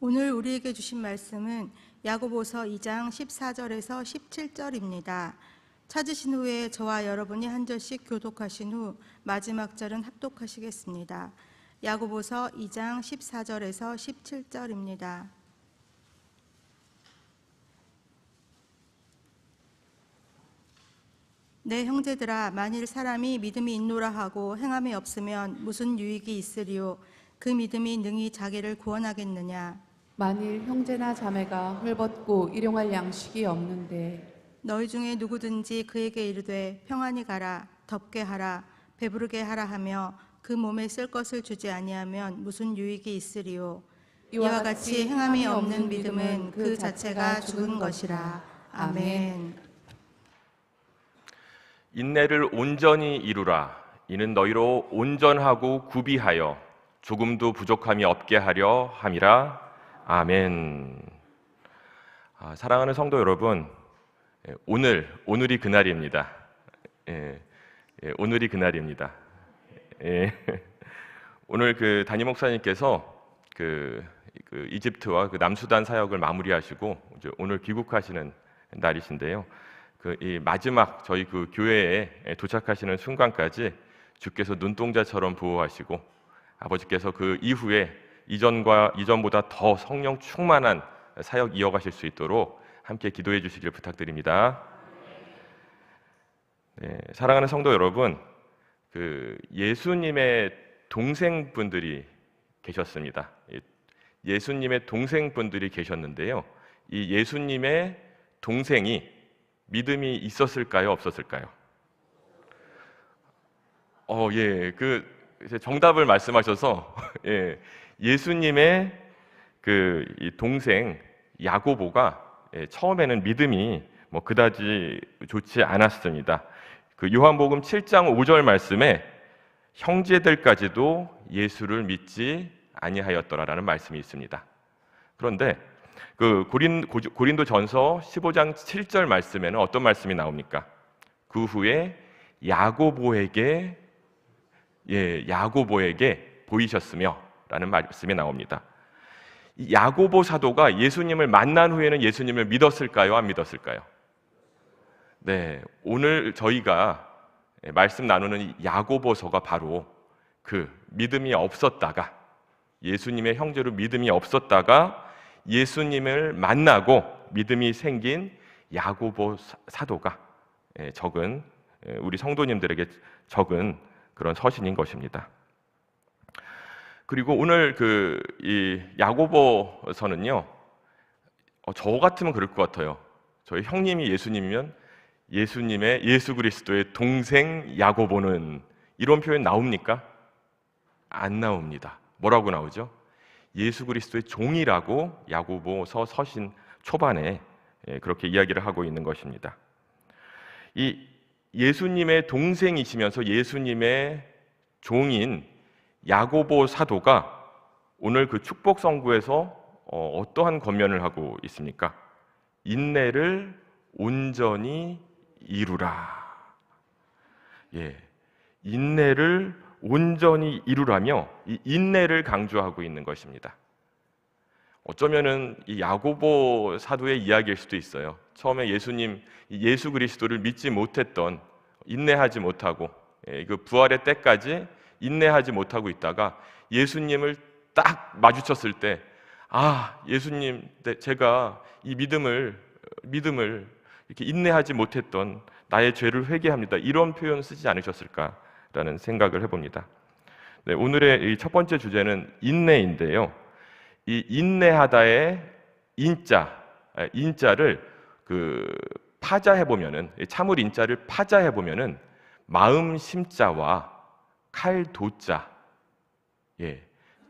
오늘 우리에게 주신 말씀은 야고보서 2장 14절에서 17절입니다. 찾으신 후에 저와 여러분이 한 절씩 교독하신 후 마지막 절은 합독하시겠습니다. 야고보서 2장 14절에서 17절입니다. 내 형제들아, 만일 사람이 믿음이 있노라 하고 행함이 없으면 무슨 유익이 있으리요? 그 믿음이 능히 자기를 구원하겠느냐? 만일 형제나 자매가 헐벗고 일용할 양식이 없는데 너희 중에 누구든지 그에게 이르되 평안히 가라, 덥게 하라, 배부르게 하라 하며 그 몸에 쓸 것을 주지 아니하면 무슨 유익이 있으리요? 이와 같이 행함이 없는 믿음은 그 자체가 죽은 것이라. 아멘. 인내를 온전히 이루라. 이는 너희로 온전하고 구비하여 조금도 부족함이 없게 하려 함이라. 아멘. 사랑하는 성도 여러분, 오늘이 그날입니다. 오늘이 그날입니다. 오늘 담임 목사님께서 이집트와 남수단 사역을 마무리하시고 이제 오늘 귀국하시는 날이신데요. 이 마지막 저희 교회에 도착하시는 순간까지 주께서 눈동자처럼 보호하시고 아버지께서 그 이후에 이전보다 더 성령 충만한 사역 이어가실 수 있도록 함께 기도해 주시길 부탁드립니다. 네, 사랑하는 성도 여러분, 예수님의 동생분들이 계셨습니다. 예수님의 동생분들이 계셨는데요. 이 예수님의 동생이 믿음이 있었을까요, 없었을까요? 정답을 말씀하셔서 예수님의 이 동생 야고보가 처음에는 믿음이 그다지 좋지 않았습니다. 요한복음 7장 5절 말씀에 형제들까지도 예수를 믿지 아니하였더라라는 말씀이 있습니다. 그런데 고린도전서 15장 7절 말씀에는 어떤 말씀이 나옵니까? 그 후에 야고보에게 보이셨으며 라는 말씀이 나옵니다. 이 야고보 사도가 예수님을 만난 후에는 예수님을 믿었을까요? 안 믿었을까요? 네, 오늘 저희가 말씀 나누는 이 야고보서가 바로 믿음이 없었다가, 예수님의 형제로 믿음이 없었다가 예수님을 만나고 믿음이 생긴 야고보 사도가 적은, 우리 성도님들에게 적은 그런 서신인 것입니다. 그리고 오늘 이 야고보서는요, 저 같으면 그럴 것 같아요. 저희 형님이 예수님이면 예수 그리스도의 동생 야고보는, 이런 표현 나옵니까? 안 나옵니다. 뭐라고 나오죠? 예수 그리스도의 종이라고 야고보서 서신 초반에 그렇게 이야기를 하고 있는 것입니다. 이 예수님의 동생이시면서 예수님의 종인 야고보 사도가 오늘 축복 성구에서 어떠한 권면을 하고 있습니까? 인내를 온전히 이루라. 인내를 온전히 이루라며 이 인내를 강조하고 있는 것입니다. 어쩌면은 이 야고보 사도의 이야기일 수도 있어요. 처음에 예수 그리스도를 믿지 못했던, 인내하지 못하고 부활의 때까지 인내하지 못하고 있다가 예수님을 딱 마주쳤을 때, 예수님, 제가 이 믿음을 이렇게 인내하지 못했던 나의 죄를 회개합니다. 이런 표현 쓰지 않으셨을까라는 생각을 해봅니다. 네, 오늘의 이 첫 번째 주제는 인내인데요. 이 인내하다의 인자를 파자해보면은, 참을 인자를 파자해보면은 마음 심자와 칼 도자,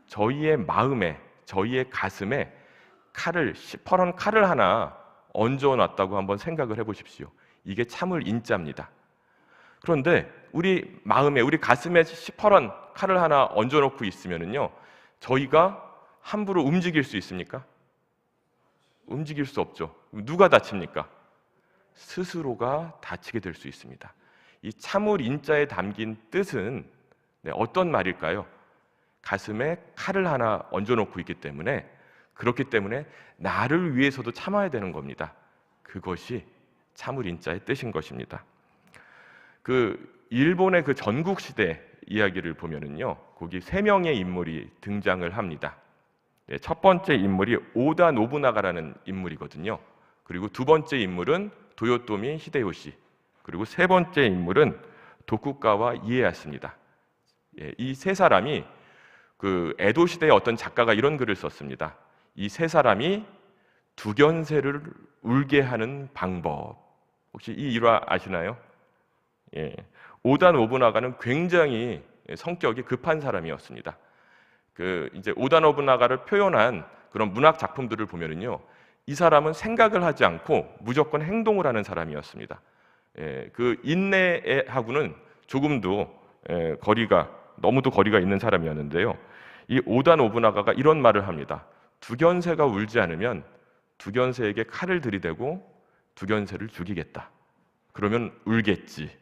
저희의 마음에, 저희의 가슴에 시퍼런 칼을 하나 얹어놨다고 한번 생각을 해보십시오. 이게 참을 인자입니다. 그런데 우리 마음에, 우리 가슴에 시퍼런 칼을 하나 얹어놓고 있으면은요, 저희가 함부로 움직일 수 있습니까? 움직일 수 없죠. 누가 다칩니까? 스스로가 다치게 될 수 있습니다. 이 참을 인자에 담긴 뜻은 어떤 말일까요? 가슴에 칼을 하나 얹어놓고 있기 때문에 그렇기 때문에 나를 위해서도 참아야 되는 겁니다. 그것이 참을 인자의 뜻인 것입니다. 일본의 전국 시대 이야기를 보면은요, 거기 3명의 인물이 등장을 합니다. 첫 번째 인물이 오다 노부나가라는 인물이거든요. 그리고 두 번째 인물은 도요토미 히데요시, 그리고 세 번째 인물은 도쿠가와 이에야스입니다. 이 세 사람이 에도 시대의 어떤 작가가 이런 글을 썼습니다. 이 세 사람이 두견새를 울게 하는 방법. 혹시 이 일화 아시나요? 오다 노부나가는 굉장히 성격이 급한 사람이었습니다. 이제 오다 노부나가를 표현한 그런 문학 작품들을 보면은요, 이 사람은 생각을 하지 않고 무조건 행동을 하는 사람이었습니다. 인내하고는 조금도 너무도 거리가 있는 사람이었는데요. 이 오다 노부나가가 이런 말을 합니다. 두견새가 울지 않으면 두견새에게 칼을 들이대고 두견새를 죽이겠다. 그러면 울겠지.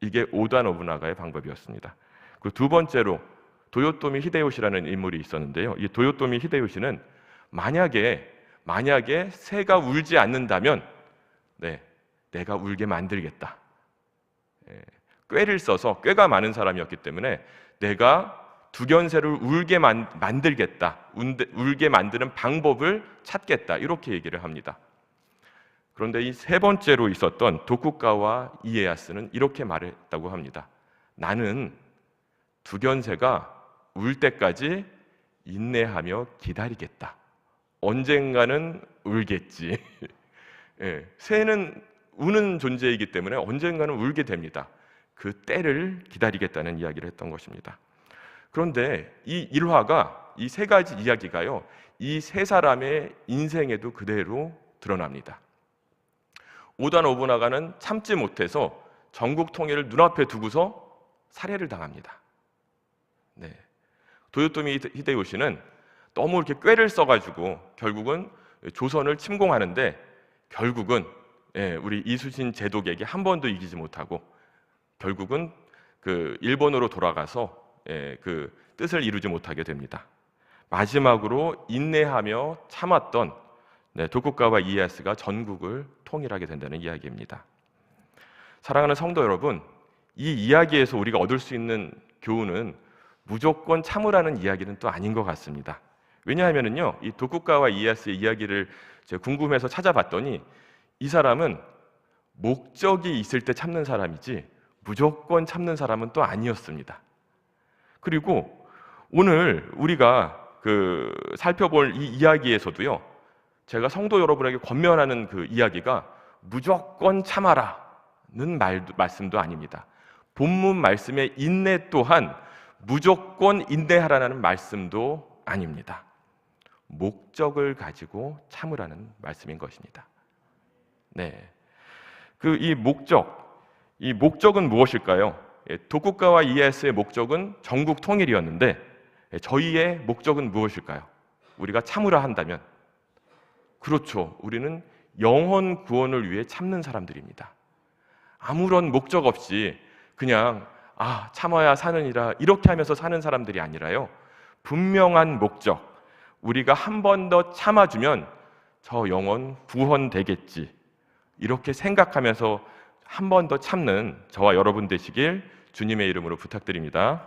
이게 오다 노부나가의 방법이었습니다. 그리고 두 번째로 도요토미 히데요시라는 인물이 있었는데요. 이 도요토미 히데요시는 만약에 새가 울지 않는다면 내가 울게 만들겠다. 꾀를 써서, 꾀가 많은 사람이었기 때문에 내가 두견새를 울게 만들겠다, 울게 만드는 방법을 찾겠다, 이렇게 얘기를 합니다. 그런데 이 세 번째로 있었던 도쿠가와 이에야스는 이렇게 말했다고 합니다. 나는 두견새가 울 때까지 인내하며 기다리겠다. 언젠가는 울겠지. 새는 우는 존재이기 때문에 언젠가는 울게 됩니다. 그 때를 기다리겠다는 이야기를 했던 것입니다. 그런데 이 일화가, 이 세 가지 이야기가요, 이 세 사람의 인생에도 그대로 드러납니다. 오다 노부나가는 참지 못해서 전국 통일을 눈앞에 두고서 살해를 당합니다. 도요토미 히데요시는 너무 이렇게 꾀를 써가지고 결국은 조선을 침공하는데, 결국은 우리 이순신 제독에게 한 번도 이기지 못하고 결국은 일본으로 돌아가서 그 뜻을 이루지 못하게 됩니다. 마지막으로 인내하며 참았던 도쿠가와 이에야스가 전국을 통일하게 된다는 이야기입니다. 사랑하는 성도 여러분, 이 이야기에서 우리가 얻을 수 있는 교훈은 무조건 참으라는 이야기는 또 아닌 것 같습니다. 왜냐하면요, 이 도쿠가와 이에야스의 이야기를 제가 궁금해서 찾아봤더니 이 사람은 목적이 있을 때 참는 사람이지 무조건 참는 사람은 또 아니었습니다. 그리고 오늘 우리가 살펴볼 이 이야기에서도요, 제가 성도 여러분에게 권면하는 그 이야기가 무조건 참아라는 말씀도 아닙니다. 본문 말씀의 인내 또한 무조건 인내하라는 말씀도 아닙니다. 목적을 가지고 참으라는 말씀인 것입니다. 이 목적은 무엇일까요? 도쿠가와 이에야스의 목적은 전국 통일이었는데 저희의 목적은 무엇일까요? 우리가 참으라 한다면, 그렇죠, 우리는 영혼 구원을 위해 참는 사람들입니다. 아무런 목적 없이 그냥 참아야 사느니라 이렇게 하면서 사는 사람들이 아니라요, 분명한 목적, 우리가 한 번 더 참아주면 저 영혼 구원되겠지, 이렇게 생각하면서 한 번 더 참는 저와 여러분 되시길 주님의 이름으로 부탁드립니다.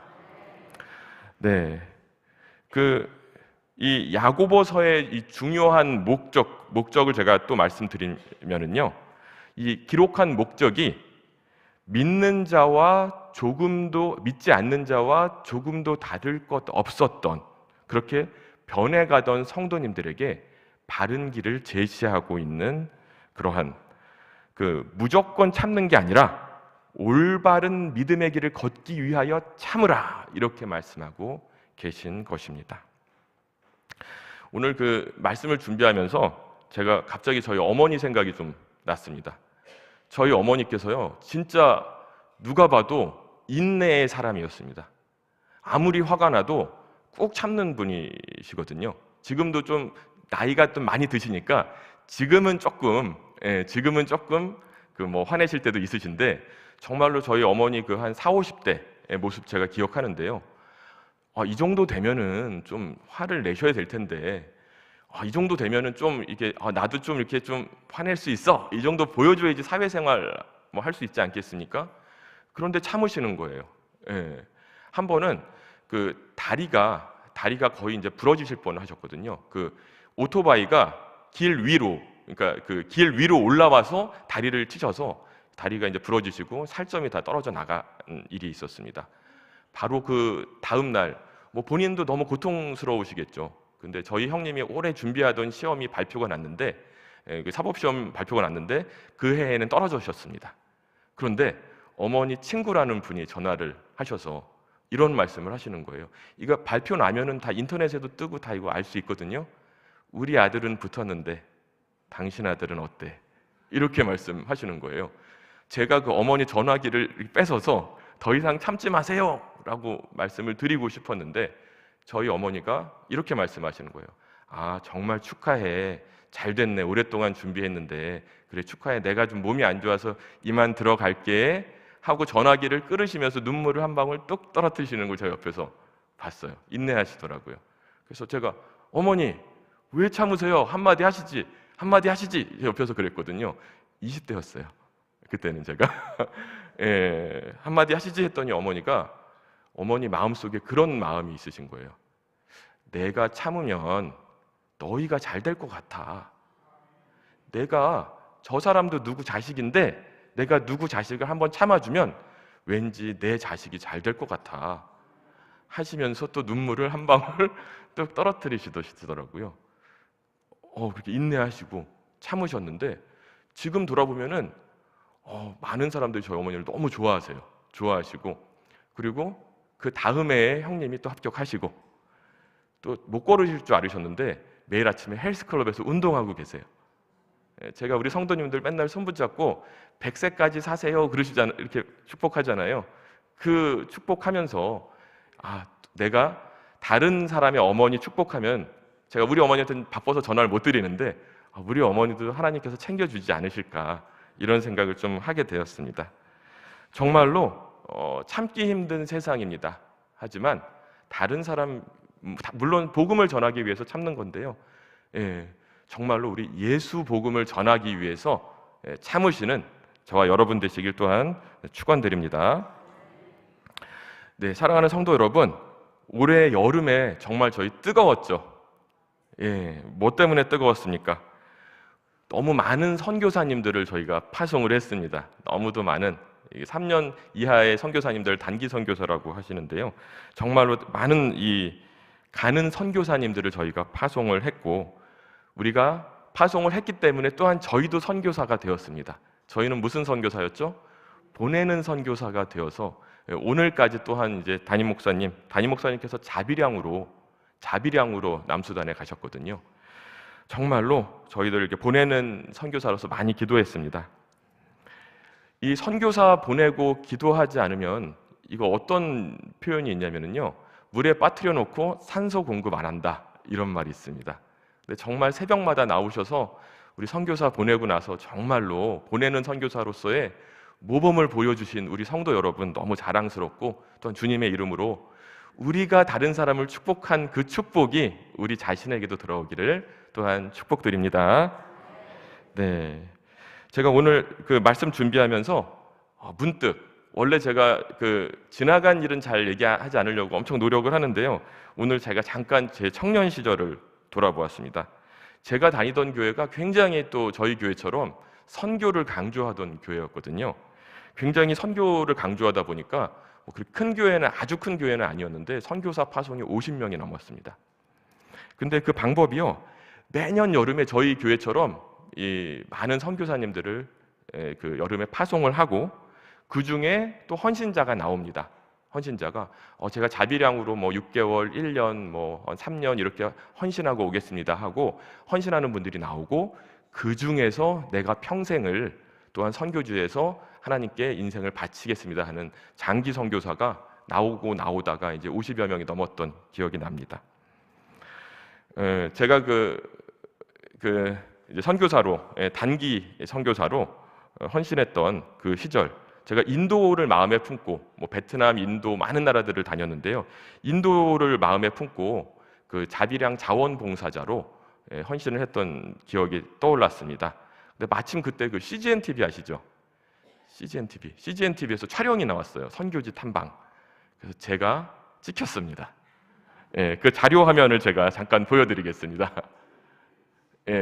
이 야고보서의 이 중요한 목적을 제가 또 말씀드리면은요, 이 기록한 목적이 믿는 자와 믿지 않는 자와 조금도 다를 것 없었던, 그렇게 변해가던 성도님들에게 바른 길을 제시하고 있는 그러한 무조건 참는 게 아니라 올바른 믿음의 길을 걷기 위하여 참으라, 이렇게 말씀하고 계신 것입니다. 오늘 말씀을 준비하면서 제가 갑자기 저희 어머니 생각이 좀 났습니다. 저희 어머니께서요, 진짜 누가 봐도 인내의 사람이었습니다. 아무리 화가 나도 꾹 참는 분이시거든요. 지금도 좀 나이가 좀 많이 드시니까 지금은 조금 화내실 때도 있으신데, 정말로 저희 어머니 한 40, 50대의 모습 제가 기억하는데요. 이 정도 되면은 좀 화를 내셔야 될 텐데 이 정도 되면은 좀 이게 나도 좀 이렇게 좀 화낼 수 있어. 이 정도 보여줘야지 사회생활 뭐 할 수 있지 않겠습니까? 그런데 참으시는 거예요. 예. 한 번은 그 다리가 거의 이제 부러지실 뻔 하셨거든요. 그 오토바이가 길 위로, 그러니까 그 길 위로 올라와서 다리를 치셔서 다리가 이제 부러지시고 살점이 다 떨어져 나간 일이 있었습니다. 바로 그 다음 날, 뭐 본인도 너무 고통스러우시겠죠. 근데 저희 형님이 오래 준비하던 시험이 발표가 났는데, 그 사법시험 발표가 났는데 그 해에는 떨어지셨습니다. 그런데 어머니 친구라는 분이 전화를 하셔서 이런 말씀을 하시는 거예요. 이거 발표 나면은 다 인터넷에도 뜨고 다 이거 알 수 있거든요. 우리 아들은 붙었는데 당신 아들은 어때? 이렇게 말씀하시는 거예요. 제가 그 어머니 전화기를 뺏어서 더 이상 참지 마세요 라고 말씀을 드리고 싶었는데 저희 어머니가 이렇게 말씀하시는 거예요. 아, 정말 축하해. 잘 됐네. 오랫동안 준비했는데. 그래, 축하해. 내가 좀 몸이 안 좋아서 이만 들어갈게 하고 전화기를 끊으시면서 눈물을 한 방울 뚝 떨어뜨리시는 걸 제가 옆에서 봤어요. 인내하시더라고요. 그래서 제가 어머니 왜 참으세요? 한마디 하시지. 한마디 하시지. 옆에서 그랬거든요. 20대였어요. 그때는 제가 예, 한마디 하시지 했더니 어머니 마음속에 그런 마음이 있으신 거예요. 내가 참으면 너희가 잘 될 것 같아. 내가 저 사람도 누구 자식인데 내가 누구 자식을 한번 참아주면 왠지 내 자식이 잘 될 것 같아 하시면서 또 눈물을 한 방울 뚝 떨어뜨리시더라고요. 그렇게 인내하시고 참으셨는데 지금 돌아보면은 많은 사람들이 저희 어머니를 너무 좋아하세요. 좋아하시고 그리고 그 다음 해에 형님이 또 합격하시고 또 못 걸으실 줄 알으셨는데 매일 아침에 헬스클럽에서 운동하고 계세요. 제가 우리 성도님들 맨날 손붙잡고 100세까지 사세요 그러시잖아요. 이렇게 축복하잖아요. 그 축복하면서 내가 다른 사람의 어머니 축복하면 제가 우리 어머니한테는 바빠서 전화를 못 드리는데 우리 어머니도 하나님께서 챙겨주지 않으실까 이런 생각을 좀 하게 되었습니다. 정말로 참기 힘든 세상입니다. 하지만 다른 사람 물론 복음을 전하기 위해서 참는 건데요. 정말로 우리 예수 복음을 전하기 위해서 참으시는 저와 여러분 되시길 또한 축원드립니다. 네, 사랑하는 성도 여러분, 올해 여름에 정말 저희 뜨거웠죠. 뭐 때문에 뜨거웠습니까? 너무 많은 선교사님들을 저희가 파송을 했습니다. 너무도 많은 3년 이하의 선교사님들 단기 선교사라고 하시는데요. 정말로 많은 가는 선교사님들을 저희가 파송을 했고 우리가 파송을 했기 때문에 또한 저희도 선교사가 되었습니다. 저희는 무슨 선교사였죠? 보내는 선교사가 되어서 오늘까지 또한 이제 담임 목사님께서 자비량으로 남수단에 가셨거든요. 정말로 저희들 이렇게 보내는 선교사로서 많이 기도했습니다. 이 선교사 보내고 기도하지 않으면 이거 어떤 표현이 있냐면요. 물에 빠뜨려 놓고 산소 공급 안 한다 이런 말이 있습니다. 근데 정말 새벽마다 나오셔서 우리 선교사 보내고 나서 정말로 보내는 선교사로서의 모범을 보여주신 우리 성도 여러분 너무 자랑스럽고 또한 주님의 이름으로 우리가 다른 사람을 축복한 그 축복이 우리 자신에게도 들어오기를 또한 축복드립니다. 네, 제가 오늘 그 말씀 준비하면서 문득 원래 제가 지나간 일은 잘 얘기하지 않으려고 엄청 노력을 하는데요. 오늘 제가 잠깐 제 청년 시절을 돌아보았습니다. 제가 다니던 교회가 굉장히 또 저희 교회처럼 선교를 강조하던 교회였거든요. 굉장히 선교를 강조하다 보니까 큰 교회는 아주 큰 교회는 아니었는데 선교사 파송이 50명이 넘었습니다. 근데 그 방법이요. 매년 여름에 저희 교회처럼 이 많은 선교사님들을 그 여름에 파송을 하고 그 중에 또 헌신자가 나옵니다. 헌신자가 제가 자비량으로 6개월, 1년, 3년 이렇게 헌신하고 오겠습니다 하고 헌신하는 분들이 나오고 그 중에서 내가 평생을 또한 선교지에서 하나님께 인생을 바치겠습니다 하는 장기 선교사가 나오다가 이제 50여 명이 넘었던 기억이 납니다. 제가 이제 선교사로 단기 선교사로 헌신했던 그 시절 제가 인도를 마음에 품고 베트남, 인도 많은 나라들을 다녔는데요. 인도를 마음에 품고 그 자비량 자원봉사자로 헌신을 했던 기억이 떠올랐습니다. 근데 마침 그때 그 CGN TV 아시죠? CGN TV에서 촬영이 나왔어요. 선교지 탐방. 그래서 제가 찍혔습니다. 그 자료 화면을 제가 잠깐 보여드리겠습니다.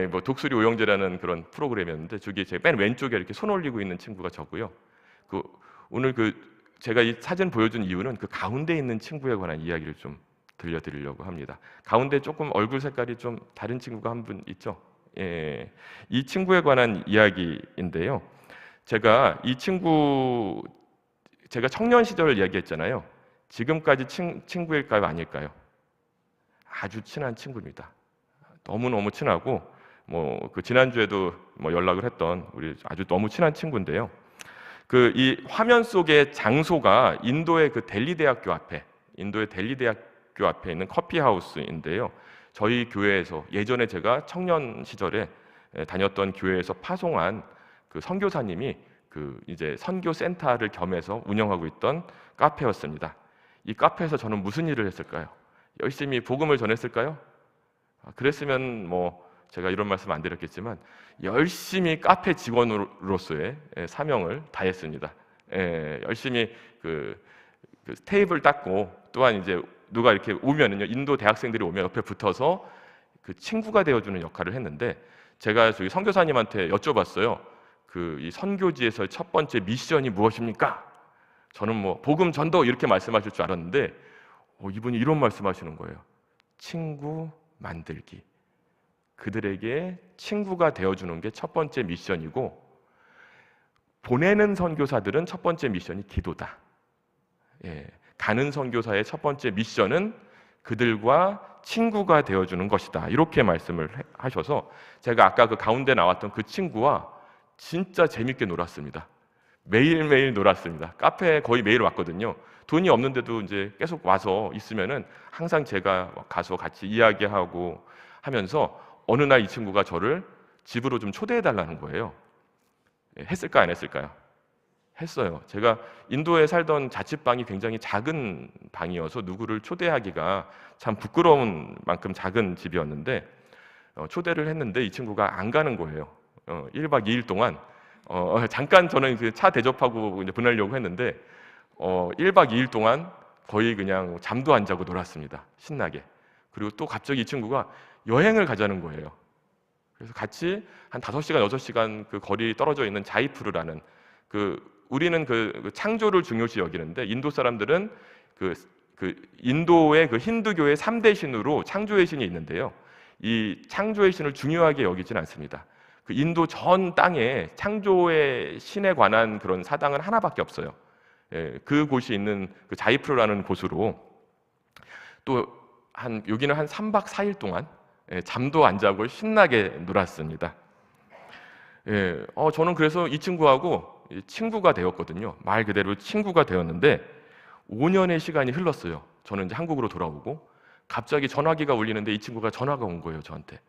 뭐 독수리 오영재라는 그런 프로그램이었는데 저기 제 맨 왼쪽에 이렇게 손 올리고 있는 친구가 저고요. 오늘 제가 이 사진 보여준 이유는 그 가운데 있는 친구에 관한 이야기를 좀 들려드리려고 합니다. 가운데 조금 얼굴 색깔이 좀 다른 친구가 한 분 있죠? 이 친구에 관한 이야기인데요. 제가 청년 시절을 이야기했잖아요. 지금까지 친구일까요, 아닐까요? 아주 친한 친구입니다. 너무너무 친하고 그 지난주에도 연락을 했던 우리 아주 너무 친한 친구인데요. 이 화면 속의 장소가 인도의 델리 대학교 앞에 있는 커피하우스인데요. 저희 교회에서 예전에 제가 청년 시절에 다녔던 교회에서 파송한 선교사님이 이제 선교 센터를 겸해서 운영하고 있던 카페였습니다. 이 카페에서 저는 무슨 일을 했을까요? 열심히 복음을 전했을까요? 그랬으면 제가 이런 말씀 안 드렸겠지만 열심히 카페 직원으로서의 사명을 다했습니다. 열심히 테이블 닦고, 또한 이제 누가 이렇게 오면은요, 인도 대학생들이 오면 옆에 붙어서 친구가 되어주는 역할을 했는데, 제가 저기 선교사님한테 여쭤봤어요. 이 선교지에서 첫 번째 미션이 무엇입니까? 저는 복음 전도 이렇게 말씀하실 줄 알았는데 이분이 이런 말씀하시는 거예요. 친구 만들기. 그들에게 친구가 되어주는 게 첫 번째 미션이고, 보내는 선교사들은 첫 번째 미션이 기도다. 가는 선교사의 첫 번째 미션은 그들과 친구가 되어주는 것이다. 이렇게 말씀을 하셔서 제가 아까 가운데 나왔던 그 친구와 진짜 재밌게 놀았습니다. 매일매일 놀았습니다. 카페에 거의 매일 왔거든요. 돈이 없는데도 이제 계속 와서 있으면은 항상 제가 가서 같이 이야기하고 하면서 어느 날 이 친구가 저를 집으로 좀 초대해 달라는 거예요. 했을까 안 했을까요? 했어요. 제가 인도에 살던 자취방이 굉장히 작은 방이어서 누구를 초대하기가 참 부끄러운 만큼 작은 집이었는데 초대를 했는데 이 친구가 안 가는 거예요. 1박 2일 동안 잠깐 저는 차 대접하고 이제 보내려고 했는데 1박 2일 동안 거의 그냥 잠도 안 자고 놀았습니다. 신나게. 그리고 또 갑자기 이 친구가 여행을 가자는 거예요. 그래서 같이 한 5시간, 6시간 거리 떨어져 있는 자이푸르라는 우리는 창조를 중요시 여기는데 인도 사람들은 인도의 힌두교의 3대 신으로 창조의 신이 있는데요. 이 창조의 신을 중요하게 여기진 않습니다. 인도 전 땅에 창조의 신에 관한 그런 사당은 하나밖에 없어요. 그곳이 있는 자이푸르라는 곳으로 또 여기는 한 3박 4일 동안 잠도 안 자고 신나게 놀았습니다. 저는 그래서 이 친구하고 친구가 되었거든요. 말 그대로 친구가 되었는데 5년의 시간이 흘렀어요. 저는 이제 한국으로 돌아오고 갑자기 전화기가 울리는데 이 친구가 전화가 온 거예요, 저한테.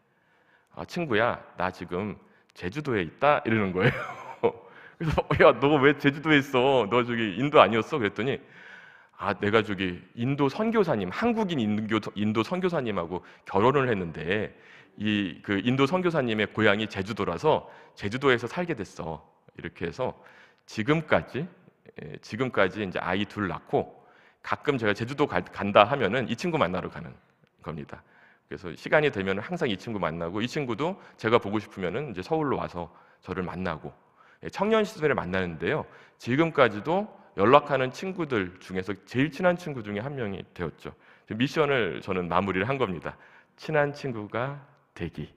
친구야, 나 지금 제주도에 있다 이러는 거예요. 그래서 야, 너 왜 제주도에 있어? 너 저기 인도 아니었어? 그랬더니 내가 저기 인도 선교사님, 한국인 인도 선교사님하고 결혼을 했는데 인도 선교사님의 고향이 제주도라서 제주도에서 살게 됐어. 이렇게 해서 지금까지 이제 아이 둘 낳고 가끔 제가 제주도 간다 하면은 이 친구 만나러 가는 겁니다. 그래서 시간이 되면 항상 이 친구 만나고, 이 친구도 제가 보고 싶으면은 이제 서울로 와서 저를 만나고, 청년 시절에 만나는데요. 지금까지도 연락하는 친구들 중에서 제일 친한 친구 중에 한 명이 되었죠. 미션을 저는 마무리를 한 겁니다. 친한 친구가 되기.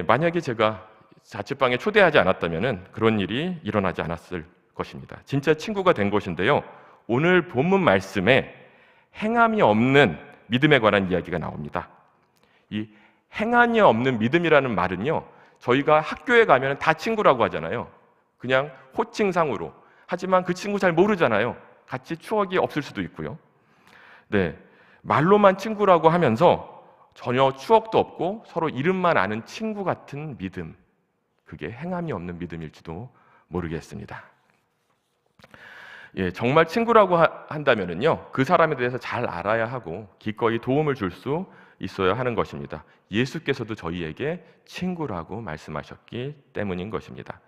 만약에 제가 자취방에 초대하지 않았다면 그런 일이 일어나지 않았을 것입니다. 진짜 친구가 된 것인데요. 오늘 본문 말씀에 행함이 없는 믿음에 관한 이야기가 나옵니다. 이 행함이 없는 믿음이라는 말은요, 저희가 학교에 가면 다 친구라고 하잖아요. 그냥 호칭상으로. 하지만 그 친구 잘 모르잖아요. 같이 추억이 없을 수도 있고요. 말로만 친구라고 하면서 전혀 추억도 없고 서로 이름만 아는 친구 같은 믿음, 그게 행함이 없는 믿음일지도 모르겠습니다. 정말 친구라고 한다면은요, 그 사람에 대해서 잘 알아야 하고 기꺼이 도움을 줄 수 있어야 하는 것입니다. 예수께서도 저희에게 친구라고 말씀하셨기 때문인 것입니다.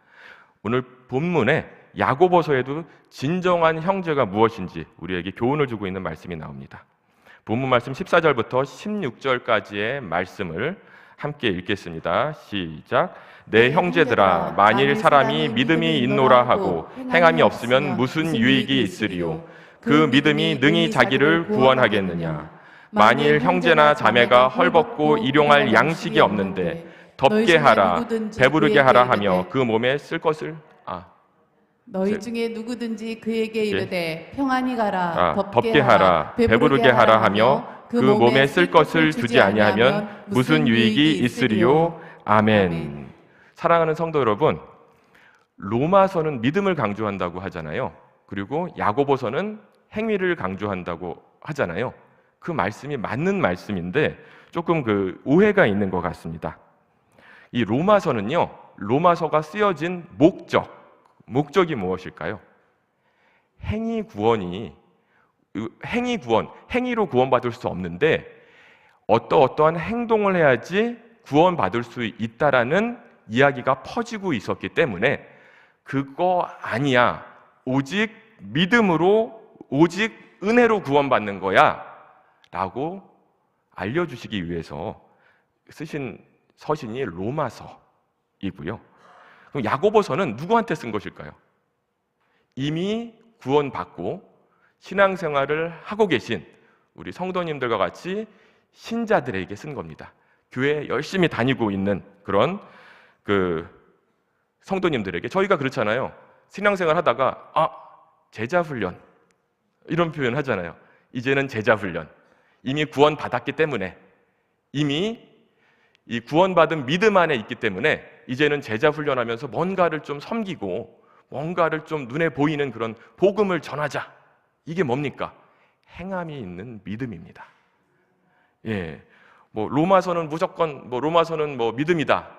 오늘 본문에 야고보서에도 진정한 형제가 무엇인지 우리에게 교훈을 주고 있는 말씀이 나옵니다. 본문 말씀 14절부터 16절까지의 말씀을 함께 읽겠습니다. 시작. 내 형제들아, 만일 사람이 믿음이 있노라 하고 행함이 없으면 무슨 유익이 있으리요? 그 믿음이 능히 자기를 구원하겠느냐? 만일 형제나 자매가 헐벗고 일용할 양식이 없는데 덥게 하라, 배부르게 하라 하며 그 몸에 쓸 것을 너희 중에 누구든지 그에게 이르되 평안히 가라, 덥게 하라, 배부르게 하라 하며 그 몸에 쓸 것을 주지 아니하면 무슨 유익이 있으리요? 아멘. 사랑하는 성도 여러분, 로마서는 믿음을 강조한다고 하잖아요. 그리고 야고보서는 행위를 강조한다고 하잖아요. 그 말씀이 맞는 말씀인데 조금 그 오해가 있는 것 같습니다. 이 로마서는요, 로마서가 쓰여진 목적이 무엇일까요? 행위로 구원받을 수 없는데 어떠한 행동을 해야지 구원받을 수 있다라는 이야기가 퍼지고 있었기 때문에 그거 아니야, 오직 믿음으로, 오직 은혜로 구원받는 거야 라고 알려주시기 위해서 쓰신 서신이 로마서이고요. 그럼 야고보서는 누구한테 쓴 것일까요? 이미 구원받고 신앙생활을 하고 계신 우리 성도님들과 같이 신자들에게 쓴 겁니다. 교회 열심히 다니고 있는 그런 그 성도님들에게. 저희가 그렇잖아요. 신앙생활 하다가 제자훈련 이런 표현 하잖아요. 이제는 제자훈련. 이미 구원받았기 때문에, 이미 이 구원받은 믿음 안에 있기 때문에 이제는 제자훈련하면서 뭔가를 좀 섬기고 뭔가를 좀 눈에 보이는 그런 복음을 전하자. 이게 뭡니까? 행함이 있는 믿음입니다. 예, 로마서는 무조건 로마서는 믿음이다.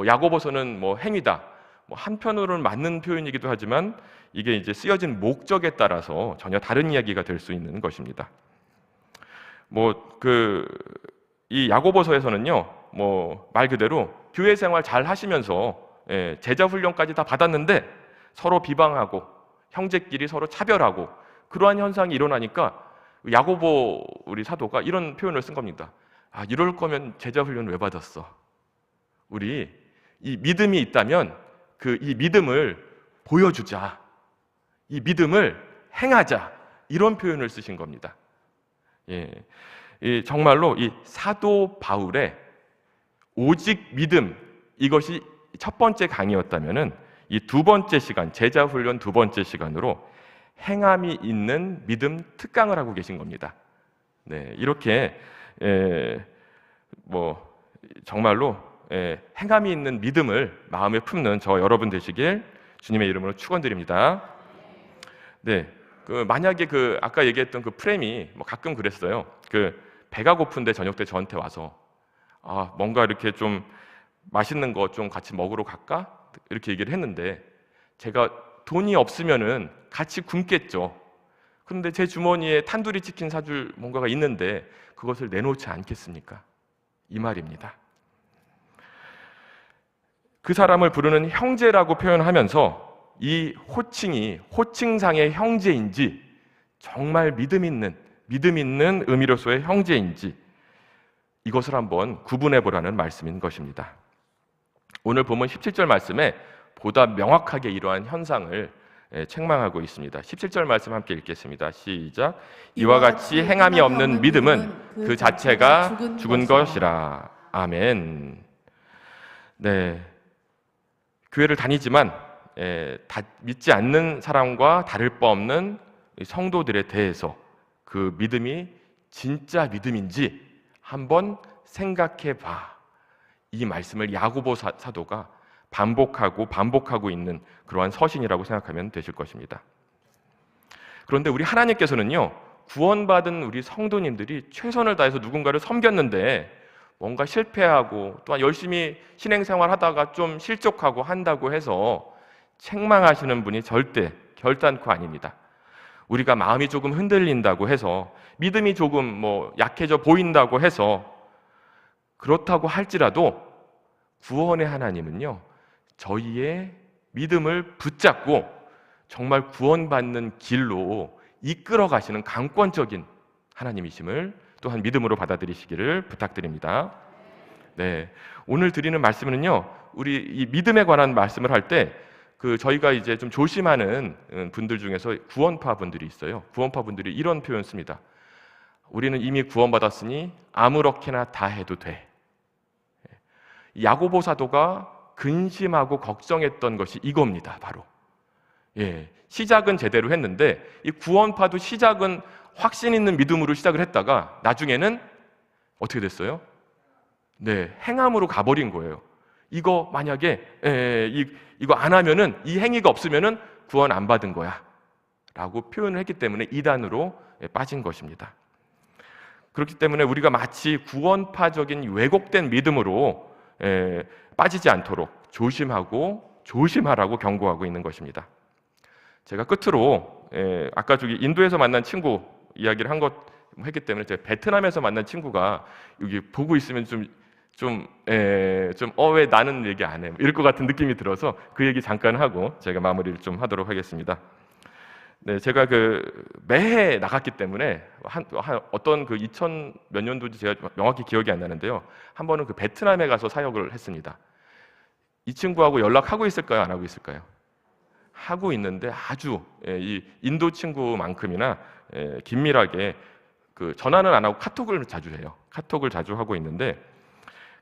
야고보서는 행위다. 한편으로는 맞는 표현이기도 하지만 이게 이제 쓰여진 목적에 따라서 전혀 다른 이야기가 될 수 있는 것입니다. 이 야고보서에서는요, 말 그대로 교회 생활 잘 하시면서 제자 훈련까지 다 받았는데 서로 비방하고 형제끼리 서로 차별하고 그러한 현상이 일어나니까 야고보 우리 사도가 이런 표현을 쓴 겁니다. 이럴 거면 제자 훈련 왜 받았어? 우리 이 믿음이 있다면 이 믿음을 보여주자. 이 믿음을 행하자. 이런 표현을 쓰신 겁니다. 예, 정말로 이 사도 바울의 오직 믿음, 이것이 첫 번째 강의였다면은 이 두 번째 시간, 제자 훈련 두 번째 시간으로 행함이 있는 믿음 특강을 하고 계신 겁니다. 네, 이렇게 정말로 행함이 있는 믿음을 마음에 품는 저 여러분 되시길 주님의 이름으로 축원드립니다. 네, 만약에 아까 얘기했던 그 프레임이 가끔 그랬어요. 배가 고픈데 저녁 때 저한테 와서 뭔가 이렇게 좀 맛있는 거 좀 같이 먹으러 갈까? 이렇게 얘기를 했는데 제가 돈이 없으면은 같이 굶겠죠. 그런데 제 주머니에 탄두리 치킨 사줄 뭔가가 있는데 그것을 내놓지 않겠습니까? 이 말입니다. 그 사람을 부르는 형제라고 표현하면서 이 호칭이 호칭상의 형제인지 정말 믿음 있는 의미로서의 형제인지 이것을 한번 구분해 보라는 말씀인 것입니다. 오늘 본문 17절 말씀에 보다 명확하게 이러한 현상을 책망하고 있습니다. 17절 말씀 함께 읽겠습니다. 시작. 이와 같이 행함이 없는 믿음은 그 자체가 죽은 것이라. 아멘. 네, 교회를 다니지만 믿지 않는 사람과 다를 바 없는 성도들에 대해서 그 믿음이 진짜 믿음인지 한번 생각해 봐. 이 말씀을 야고보 사도가 반복하고 있는 그러한 서신이라고 생각하면 되실 것입니다. 그런데 우리 하나님께서는요, 구원받은 우리 성도님들이 최선을 다해서 누군가를 섬겼는데 뭔가 실패하고 또한 열심히 신행생활 하다가 좀 실족하고 한다고 해서 책망하시는 분이 절대 결단코 아닙니다. 우리가 마음이 조금 흔들린다고 해서, 믿음이 조금 약해져 보인다고 해서 그렇다고 할지라도 구원의 하나님은요, 저희의 믿음을 붙잡고 정말 구원받는 길로 이끌어 가시는 강권적인 하나님이심을 또한 믿음으로 받아들이시기를 부탁드립니다. 네, 오늘 드리는 말씀은요, 우리 이 믿음에 관한 말씀을 할 때 저희가 이제 좀 조심하는 분들 중에서 구원파 분들이 있어요. 구원파 분들이 이런 표현 씁니다. 우리는 이미 구원받았으니 아무렇게나 다 해도 돼. 야고보 사도가 근심하고 걱정했던 것이 이겁니다. 바로 시작은 제대로 했는데 이 구원파도 시작은 확신 있는 믿음으로 시작을 했다가 나중에는 어떻게 됐어요? 네, 행함으로 가버린 거예요. 이거 만약에 이거 안 하면은, 이 행위가 없으면은 구원 안 받은 거야 라고 표현을 했기 때문에 이단으로 빠진 것입니다. 그렇기 때문에 우리가 마치 구원파적인 왜곡된 믿음으로 빠지지 않도록 조심하라고 경고하고 있는 것입니다. 제가 끝으로 아까 저기 인도에서 만난 친구 이야기를 했기 때문에 제가 베트남에서 만난 친구가 여기 보고 있으면 왜 나는 얘기 안 해? 이럴 것 같은 느낌이 들어서 그 얘기 잠깐 하고 제가 마무리를 좀 하도록 하겠습니다. 네, 제가 매해 나갔기 때문에 어떤 2000 몇 년도인지 제가 명확히 기억이 안 나는데요. 한 번은 베트남에 가서 사역을 했습니다. 이 친구하고 연락하고 있을까요? 안 하고 있을까요? 하고 있는데 아주 이 인도 친구만큼이나 긴밀하게 전화는 안 하고 카톡을 자주 해요. 카톡을 자주 하고 있는데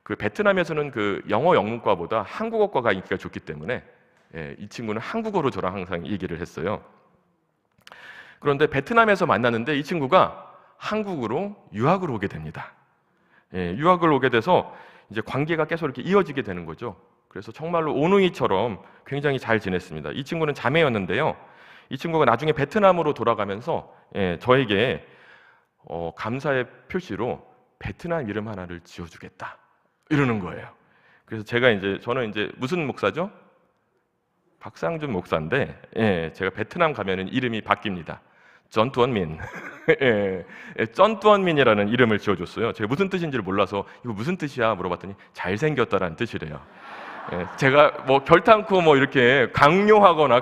베트남에서는 영어 영문과보다 한국어과가 인기가 좋기 때문에 이 친구는 한국어로 저랑 항상 얘기를 했어요. 그런데 베트남에서 만났는데 이 친구가 한국으로 유학을 오게 됩니다. 유학을 오게 돼서 이제 관계가 계속 이렇게 이어지게 되는 거죠. 그래서 정말로 오누이처럼 굉장히 잘 지냈습니다. 이 친구는 자매였는데요. 이 친구가 나중에 베트남으로 돌아가면서 저에게 감사의 표시로 베트남 이름 하나를 지어주겠다 이러는 거예요. 그래서 저는 이제 무슨 목사죠? 박상준 목사인데 제가 베트남 가면은 이름이 바뀝니다. 전투원민. 전투원민이라는 이름을 지어줬어요. 제가 무슨 뜻인지를 몰라서 이거 무슨 뜻이야 물어봤더니 잘생겼다라는 뜻이래요. 제가 결탄코 이렇게 강조하거나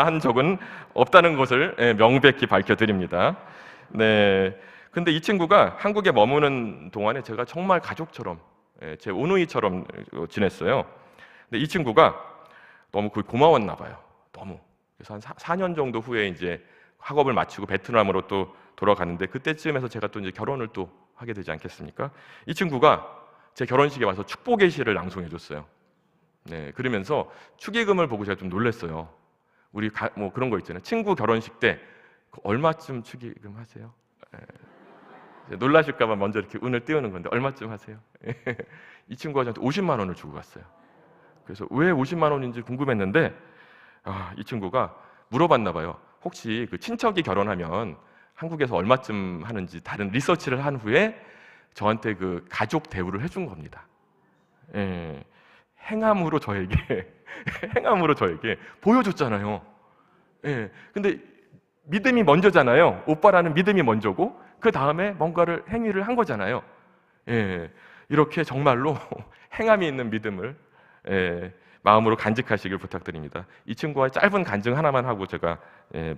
한 적은 없다는 것을 명백히 밝혀드립니다. 네. 근데 이 친구가 한국에 머무는 동안에 제가 정말 가족처럼, 제 오누이처럼 지냈어요. 근데 이 친구가 너무 고마웠나 봐요. 너무. 그래서 한 4년 정도 후에 이제 학업을 마치고 베트남으로 또 돌아갔는데 그때쯤에서 제가 또 이제 결혼을 또 하게 되지 않겠습니까? 이 친구가 제 결혼식에 와서 축복의 시를 낭송해 줬어요. 네, 그러면서 축의금을 보고 제가 좀 놀랐어요. 우리 그런 거 있잖아요. 친구 결혼식 때 얼마쯤 축의금 하세요? 놀라실까 봐 먼저 이렇게 운을 띄우는 건데 얼마쯤 하세요? 이 친구가 저한테 50만 원을 주고 갔어요. 그래서 왜 50만 원인지 궁금했는데 이 친구가 물어봤나 봐요. 혹시 친척이 결혼하면 한국에서 얼마쯤 하는지 다른 리서치를 한 후에 저한테 가족 대우를 해준 겁니다. 행함으로 저에게 보여줬잖아요. 근데 믿음이 먼저잖아요. 오빠라는 믿음이 먼저고 그 다음에 뭔가를 행위를 한 거잖아요. 이렇게 정말로 행함이 있는 믿음을 마음으로 간직하시길 부탁드립니다. 이 친구와의 짧은 간증 하나만 하고 제가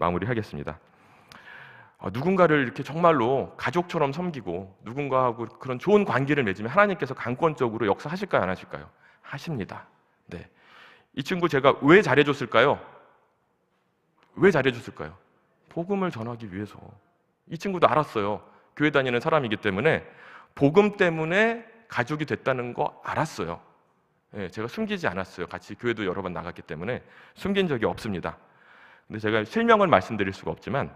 마무리하겠습니다. 누군가를 이렇게 정말로 가족처럼 섬기고 누군가하고 그런 좋은 관계를 맺으면 하나님께서 강권적으로 역사하실까요? 안 하실까요? 하십니다. 네. 이 친구 제가 왜 잘해줬을까요? 왜 잘해줬을까요? 복음을 전하기 위해서. 이 친구도 알았어요. 교회 다니는 사람이기 때문에 복음 때문에 가족이 됐다는 거 알았어요. 제가 숨기지 않았어요. 같이 교회도 여러 번 나갔기 때문에 숨긴 적이 없습니다. 근데 제가 실명을 말씀드릴 수가 없지만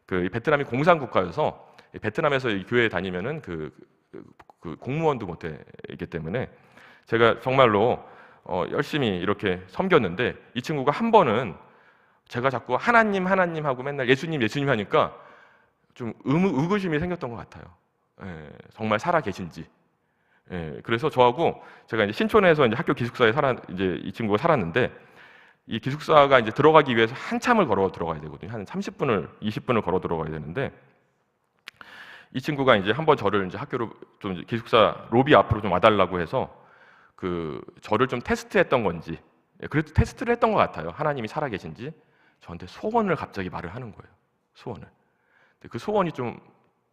베트남이 공산국가여서 베트남에서 이 교회에 다니면은 공무원도 못 되기 때문에 제가 정말로 열심히 이렇게 섬겼는데 이 친구가 한 번은 제가 자꾸 하나님 하고 맨날 예수님 하니까 좀 의구심이 생겼던 것 같아요. 정말 살아 계신지. 그래서 저하고 제가 이제 신촌에서 이제 학교 기숙사에 이제 이 친구가 살았는데 이 기숙사가 이제 들어가기 위해서 한참을 걸어 들어가야 되거든요. 한 30분을 20분을 걸어 들어가야 되는데 이 친구가 이제 한번 저를 이제 학교로 좀 이제 기숙사 로비 앞으로 좀 와달라고 해서 저를 좀 테스트했던 건지, 그래도 테스트를 했던 것 같아요. 하나님이 살아계신지. 저한테 소원을 갑자기 말을 하는 거예요. 소원을. 근데 그 소원이 좀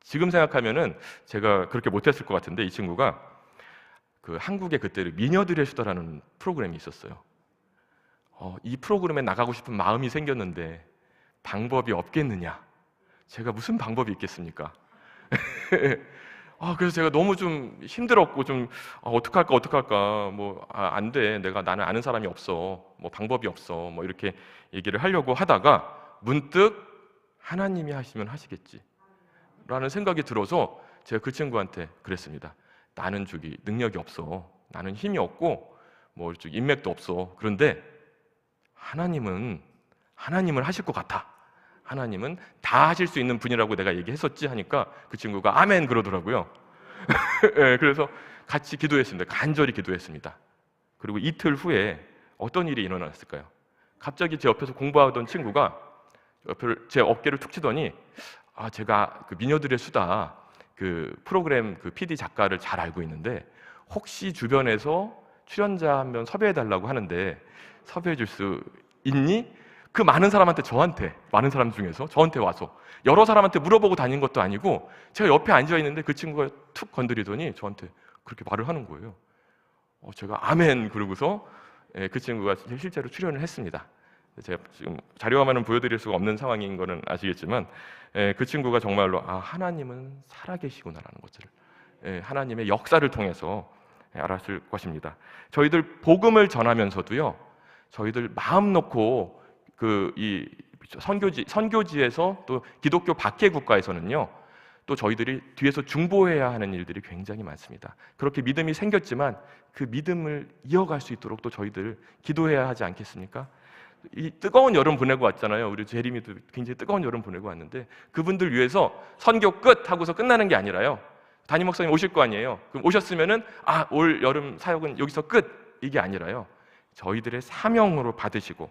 지금 생각하면은 제가 그렇게 못했을 것 같은데, 이 친구가 한국에 그때 미녀들의 수다라는 프로그램이 있었어요. 이 프로그램에 나가고 싶은 마음이 생겼는데 방법이 없겠느냐? 제가 무슨 방법이 있겠습니까? 그래서 제가 너무 좀 힘들었고, 좀 어떡할까, 뭐 안 돼, 나는 아는 사람이 없어, 뭐 방법이 없어, 뭐 이렇게 얘기를 하려고 하다가 문득 하나님이 하시면 하시겠지 라는 생각이 들어서 제가 그 친구한테 그랬습니다. 나는 능력이 없어, 나는 힘이 없고 뭐 인맥도 없어. 그런데 하나님은 하실 것 같아. 하나님은 다 하실 수 있는 분이라고 내가 얘기했었지 하니까 그 친구가 아멘 그러더라고요. 네, 그래서 같이 기도했습니다. 간절히 기도했습니다. 그리고 이틀 후에 어떤 일이 일어났을까요? 갑자기 제 옆에서 공부하던 친구가 제 어깨를 툭 치더니 제가 미녀들의 수다 프로그램 PD 작가를 잘 알고 있는데 혹시 주변에서 출연자 한 명 섭외해달라고 하는데 섭외해 줄 수 있니? 그 많은 사람한테 많은 사람 중에서 저한테 와서 여러 사람한테 물어보고 다닌 것도 아니고 제가 옆에 앉아 있는데 그 친구가 툭 건드리더니 저한테 그렇게 말을 하는 거예요. 제가 아멘 그러고서 그 친구가 실제로 출연을 했습니다. 제가 지금 자료화면은 보여드릴 수가 없는 상황인 거는 아시겠지만 그 친구가 정말로 하나님은 살아계시구나라는 것을 하나님의 역사를 통해서 알았을 것입니다. 저희들 복음을 전하면서도요, 저희들 마음 놓고 이 선교지에서 또 기독교 박해 국가에서는요, 또 저희들이 뒤에서 중보해야 하는 일들이 굉장히 많습니다. 그렇게 믿음이 생겼지만 그 믿음을 이어갈 수 있도록 또 저희들 기도해야 하지 않겠습니까? 이 뜨거운 여름 보내고 왔잖아요. 우리 재림이도 굉장히 뜨거운 여름 보내고 왔는데 그분들 위해서 선교 끝 하고서 끝나는 게 아니라요, 담임 목사님 오실 거 아니에요. 그럼 오셨으면은 올 여름 사역은 여기서 끝, 이게 아니라요, 저희들의 사명으로 받으시고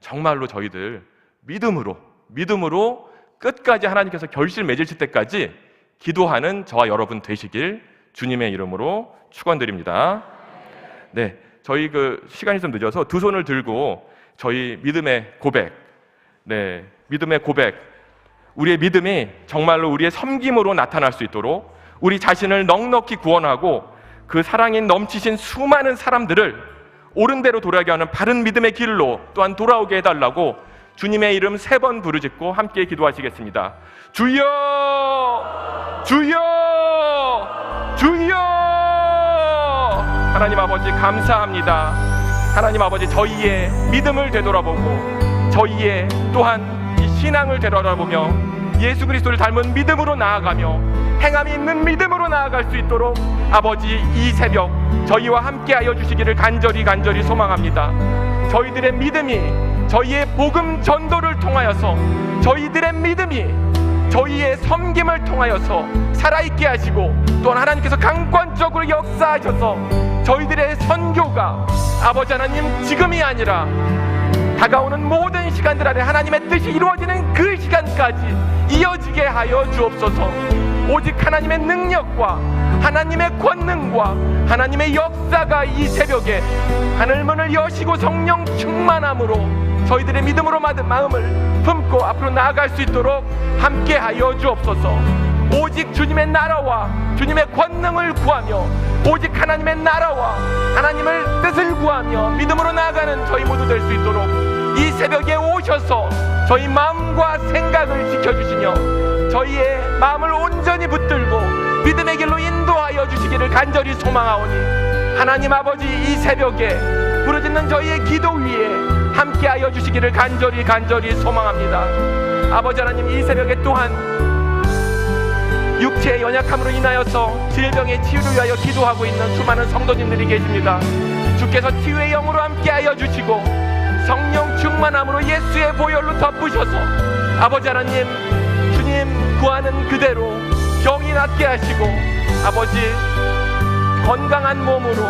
정말로 저희들 믿음으로 끝까지 하나님께서 결실 맺으실 때까지 기도하는 저와 여러분 되시길 주님의 이름으로 축원드립니다. 네, 저희 시간이 좀 늦어서 두 손을 들고 저희 믿음의 고백, 우리의 믿음이 정말로 우리의 섬김으로 나타날 수 있도록 우리 자신을 넉넉히 구원하고 그 사랑이 넘치신 수많은 사람들을 옳은 대로 돌아가게 하는 바른 믿음의 길로 또한 돌아오게 해달라고 주님의 이름 3번 부르짖고 함께 기도하시겠습니다. 주여! 주여! 주여! 하나님 아버지 감사합니다. 하나님 아버지, 저희의 믿음을 되돌아보고 저희의 또한 이 신앙을 되돌아보며 예수 그리스도를 닮은 믿음으로 나아가며 행함이 있는 믿음으로 나아갈 수 있도록 아버지, 이 새벽 저희와 함께하여 주시기를 간절히 소망합니다. 저희들의 믿음이 저희의 복음 전도를 통하여서, 저희들의 믿음이 저희의 섬김을 통하여서 살아있게 하시고 또한 하나님께서 강권적으로 역사하셔서 저희들의 선교가 아버지 하나님 지금이 아니라 다가오는 모든 시간들 안에 하나님의 뜻이 이루어지는 그 시간까지 이어지게 하여 주옵소서. 오직 하나님의 능력과 하나님의 권능과 하나님의 역사가 이 새벽에 하늘문을 여시고 성령 충만함으로 저희들의 믿음으로 받은 마음을 품고 앞으로 나아갈 수 있도록 함께하여 주옵소서. 오직 주님의 나라와 주님의 권능을 구하며 오직 하나님의 나라와 하나님의 뜻을 구하며 믿음으로 나아가는 저희 모두 될 수 있도록 이 새벽에 오셔서 저희 마음과 생각을 지켜주시며 저희의 마음을 온전히 붙들고 믿음의 길로 인도하여 주시기를 간절히 소망하오니 하나님 아버지, 이 새벽에 부르짖는 저희의 기도 위에 함께하여 주시기를 간절히 소망합니다. 아버지 하나님, 이 새벽에 또한 육체의 연약함으로 인하여서 질병의 치유를 위하여 기도하고 있는 수많은 성도님들이 계십니다. 주께서 치유의 영으로 함께하여 주시고 성령 충만함으로 예수의 보혈로 덮으셔서 아버지 하나님, 주님 구하는 그대로 병이 낫게 하시고 아버지, 건강한 몸으로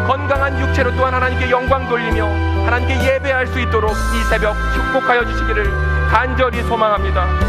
건강한 육체로 또한 하나님께 영광 돌리며 하나님께 예배할 수 있도록 이 새벽 축복하여 주시기를 간절히 소망합니다.